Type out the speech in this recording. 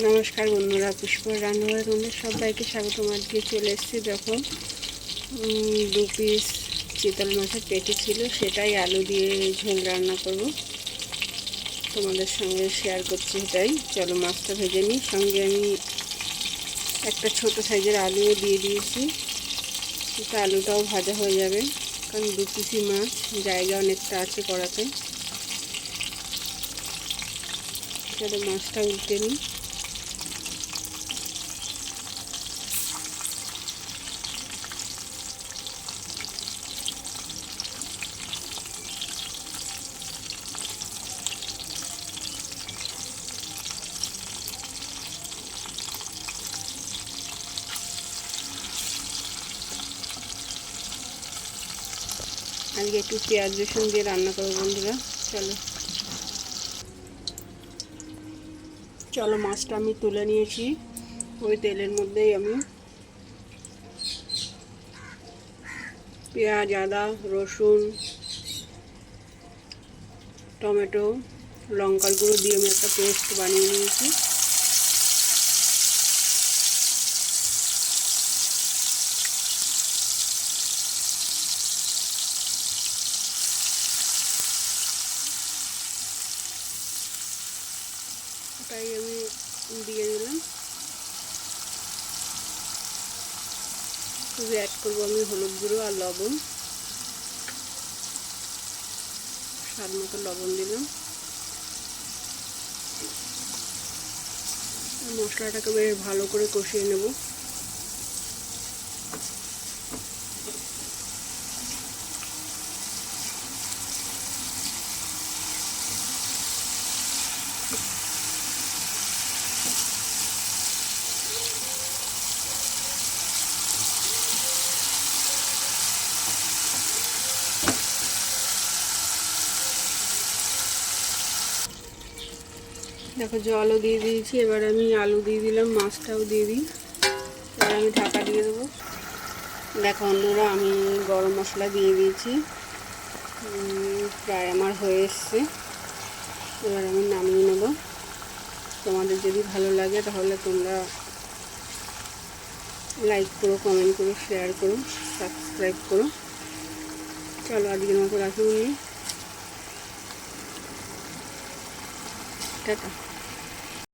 নমস্কার বন্ধুরা, পুষ্পর রান্নাঘরে তোমাদের সবাইকে স্বাগতম। আজকে চলে এসেছি। দেখো, 2 পিস চিতল মাছের পেটি ছিল, সেটাই আলু দিয়ে ঝোল রান্না করব, তোমাদের সঙ্গে শেয়ার করছি। সেটাই, চলো মাছটা ভেজে নিই। সঙ্গে আমি একটা ছোট সাইজের আলুও দিয়ে দিয়েছি, তো আলুটাও ভাজা হয়ে যাবে, কারণ 2 পিসই মাছ, জায়গা অনেকটা আছে কড়াতে। চলো মাছটা উল্টে নিই। আজকে একটু পেঁয়াজ রসুন দিয়ে রান্না করবো বন্ধুরা। চলো মাছটা আমি তুলে নিয়েছি। ওই তেলের মধ্যেই আমি পেঁয়াজ, আদা, রসুন, টমেটো, লঙ্কার গুঁড়ো দিয়ে আমি একটা পেস্ট বানিয়ে নিয়েছি। ওটাই আমি দিয়ে দিলাম। শুধু অ্যাড করবো আমি হলুদ গুঁড়ো আর লবণ, স্বাদ মতো লবণ দিলাম। মশলাটাকে বেশ ভালো করে কষিয়ে নেব। দেখো জলও দিয়ে দিয়েছি, এবার আমি আলু দিয়ে দিলাম, মাছটাও দিয়ে দিই। এবার আমি ঢাকা দিয়ে দেবো। দেখো বন্ধুরা, আমি গরম মশলা দিয়ে দিয়েছি, প্রায় আমার হয়ে এসছে। এবার আমি নামিয়ে নেব। তোমাদের যদি ভালো লাগে তাহলে তোমরা লাইক করো, কমেন্ট করো, শেয়ার করো, সাবস্ক্রাইব করো। চলো আজকের মতো রাখি, টাটা।